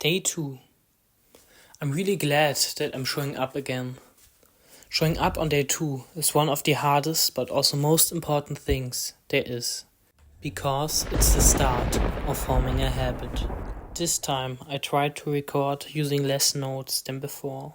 Day 2. I'm really glad that I'm showing up again. Showing up on day 2 is one of the hardest but also most important things there is, because it's the start of forming a habit. This time I tried to record using less notes than before.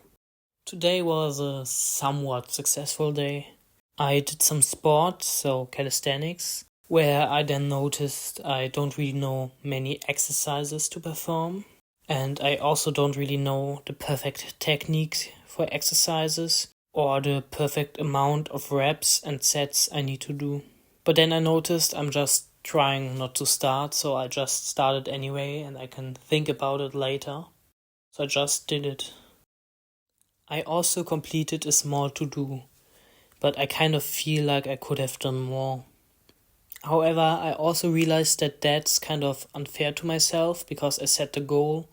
Today was a somewhat successful day. I did some sports, so calisthenics, where I then noticed I don't really know many exercises to perform. And I also don't really know the perfect techniques for exercises or the perfect amount of reps and sets I need to do. But then I noticed I'm just trying not to start, so I just started anyway and I can think about it later. So I just did it. I also completed a small to-do, but I kind of feel like I could have done more. However, I also realized that that's kind of unfair to myself because I set the goal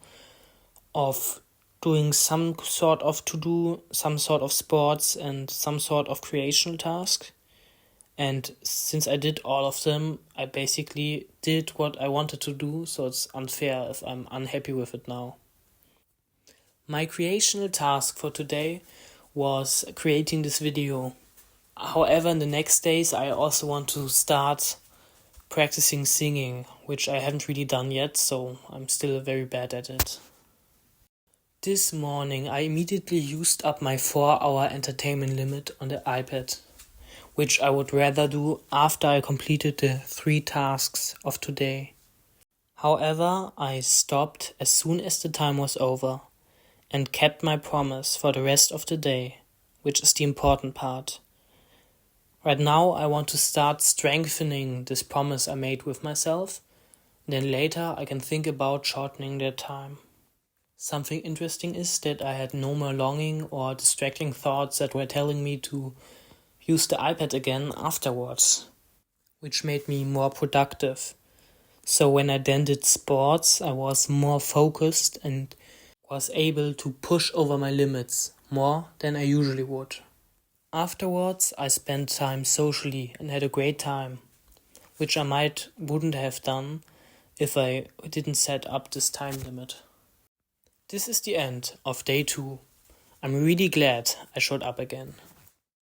of doing some sort of to-do, some sort of sports and some sort of creational task. And since I did all of them, I basically did what I wanted to do, so it's unfair if I'm unhappy with it now. My creational task for today was creating this video. However, in the next days, I also want to start practicing singing, which I haven't really done yet, so I'm still very bad at it. This morning, I immediately used up my 4-hour entertainment limit on the iPad, which I would rather do after I completed the 3 tasks of today. However, I stopped as soon as the time was over and kept my promise for the rest of the day, which is the important part. Right now, I want to start strengthening this promise I made with myself, and then later I can think about shortening the time. Something interesting is that I had no more longing or distracting thoughts that were telling me to use the iPad again afterwards, which made me more productive. So when I then did sports, I was more focused and was able to push over my limits more than I usually would. Afterwards, I spent time socially and had a great time, which I wouldn't have done if I didn't set up this time limit. This is the end of day 2. I'm really glad I showed up again.